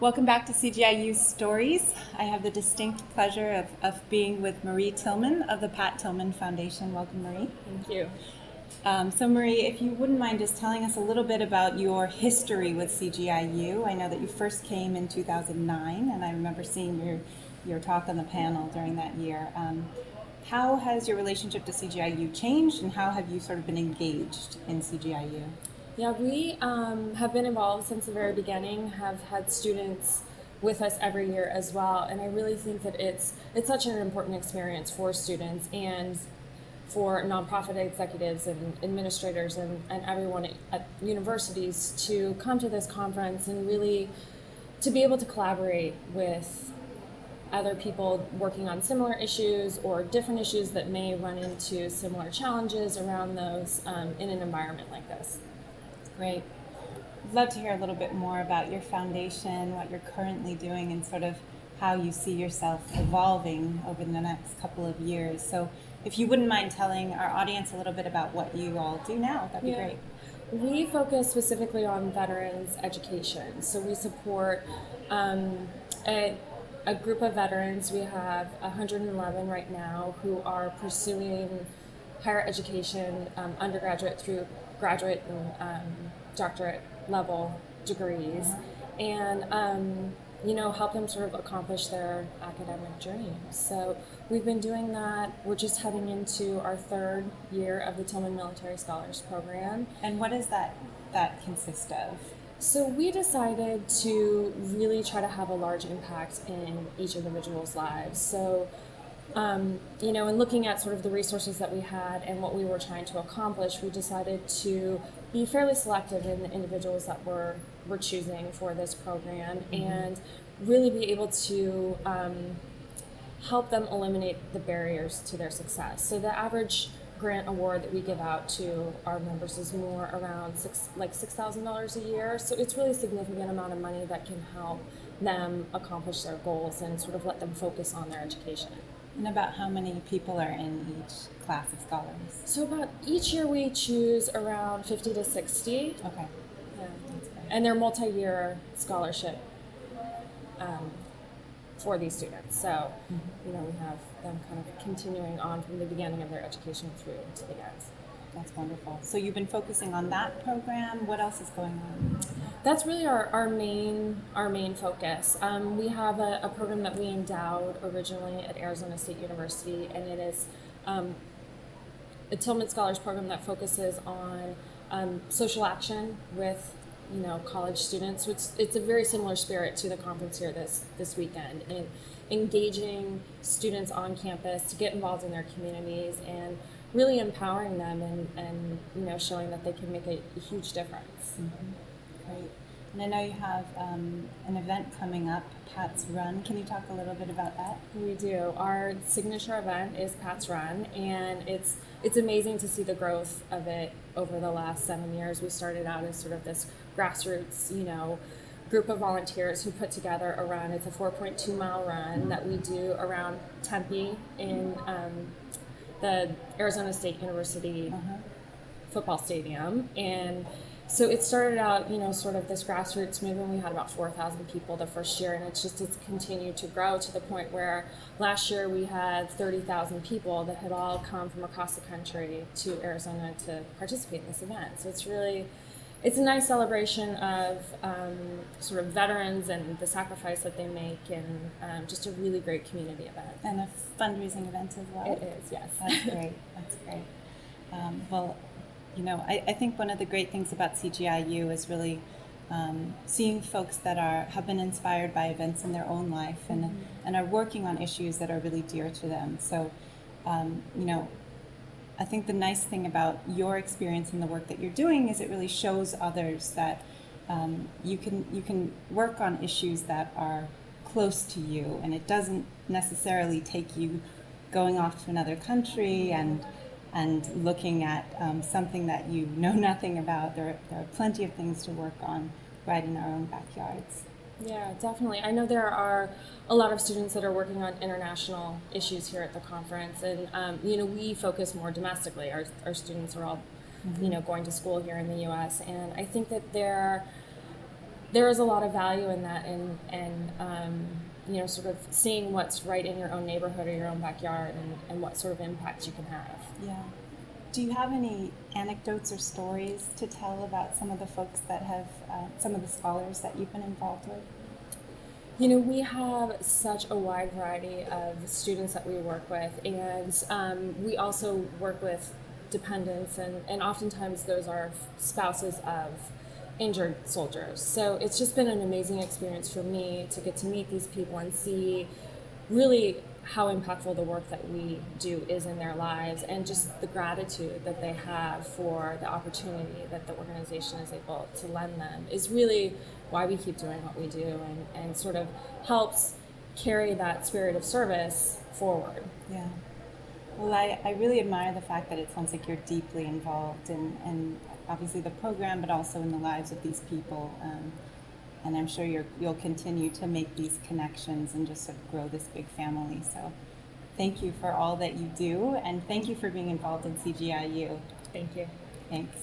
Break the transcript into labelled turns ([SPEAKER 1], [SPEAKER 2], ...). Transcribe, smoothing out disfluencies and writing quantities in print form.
[SPEAKER 1] Welcome back to CGI U Stories. I have the distinct pleasure of being with Marie Tillman of the Pat Tillman Foundation. Welcome, Marie.
[SPEAKER 2] Thank you.
[SPEAKER 1] So Marie, if you wouldn't mind just telling us a little bit about your history with CGI U. I know that you first came in 2009, and I remember seeing your talk on the panel during that year. How has your relationship to CGI U changed, and how have you sort of been engaged in CGI U?
[SPEAKER 2] Yeah, we have been involved since the very beginning, have had students with us every year as well, and I really think that it's such an important experience for students and for nonprofit executives and administrators and everyone at universities to come to this conference and really to be able to collaborate with other people working on similar issues or different issues that may run into similar challenges around those in an environment like this.
[SPEAKER 1] Great. I'd love to hear a little bit more about your foundation, what you're currently doing, and sort of how you see yourself evolving over the next couple of years. So if you wouldn't mind telling our audience a little bit about what you all do now, that'd be great.
[SPEAKER 2] We focus specifically on veterans education. So we support a group of veterans. We have 111 right now who are pursuing higher education, undergraduate through graduate and doctorate level degrees, and help them sort of accomplish their academic dreams. So we've been doing that. We're just heading into our third year of the Tillman Military Scholars program.
[SPEAKER 1] And what does that consist of?
[SPEAKER 2] So we decided to really try to have a large impact in each individual's lives. So in looking at sort of the resources that we had and what we were trying to accomplish, we decided to be fairly selective in the individuals that we're choosing for this program, and really be able to help them eliminate the barriers to their success. So the average grant award that we give out to our members is more around $6,000 a year. So it's really a significant amount of money that can help them accomplish their goals and sort of let them focus on their education.
[SPEAKER 1] And about how many people are in each class of scholars?
[SPEAKER 2] So about each year we choose around 50 to 60.
[SPEAKER 1] Okay.
[SPEAKER 2] Yeah. And they're multi-year scholarship for these students. So, we have them kind of continuing on from the beginning of their education through to the end.
[SPEAKER 1] That's wonderful. So you've been focusing on that program. What else is going on?
[SPEAKER 2] That's really our main focus. We have a program that we endowed originally at Arizona State University, and it is a Tillman Scholars program that focuses on social action with college students. Which it's a very similar spirit to the conference here this weekend, and engaging students on campus to get involved in their communities and really empowering them and showing that they can make a huge difference.
[SPEAKER 1] Great. And I know you have an event coming up, Pat's Run. Can you talk a little bit about that?
[SPEAKER 2] We do. Our signature event is Pat's Run, and it's amazing to see the growth of it over the last 7 years. We started out as sort of this grassroots, group of volunteers who put together a run. It's a 4.2-mile run that we do around Tempe in the Arizona State University football stadium. And so it started out, sort of this grassroots movement. We had about 4,000 people the first year, and it's continued to grow to the point where last year we had 30,000 people that had all come from across the country to Arizona to participate in this event. So it's a nice celebration of sort of veterans and the sacrifice that they make, and just a really great community event.
[SPEAKER 1] And a fundraising event as well?
[SPEAKER 2] It is, yes.
[SPEAKER 1] That's great. That's great. I think one of the great things about CGI U is really seeing folks that have been inspired by events in their own life and are working on issues that are really dear to them. So, I think the nice thing about your experience and the work that you're doing is it really shows others that you can work on issues that are close to you, and it doesn't necessarily take you going off to another country and looking at something that you know nothing about. There are plenty of things to work on right in our own backyards.
[SPEAKER 2] Yeah, definitely. I know there are a lot of students that are working on international issues here at the conference, and we focus more domestically. Our students are all going to school here in the U.S., and I think that there is a lot of value in that, and you know, sort of seeing what's right in your own neighborhood or your own backyard, and what sort of impact you can have.
[SPEAKER 1] Yeah. Do you have any anecdotes or stories to tell about some of the folks that have, some of the scholars that you've been involved with?
[SPEAKER 2] You know, we have such a wide variety of students that we work with, and we also work with dependents, and oftentimes those are spouses of injured soldiers. So it's just been an amazing experience for me to get to meet these people and see really how impactful the work that we do is in their lives, and just the gratitude that they have for the opportunity that the organization is able to lend them is really why we keep doing what we do, and sort of helps carry that spirit of service forward.
[SPEAKER 1] Yeah. Well, I really admire the fact that it sounds like you're deeply involved in obviously the program, but also in the lives of these people. And I'm sure you'll continue to make these connections and just sort of grow this big family. So thank you for all that you do, and thank you for being involved in CGI U.
[SPEAKER 2] Thank you.
[SPEAKER 1] Thanks.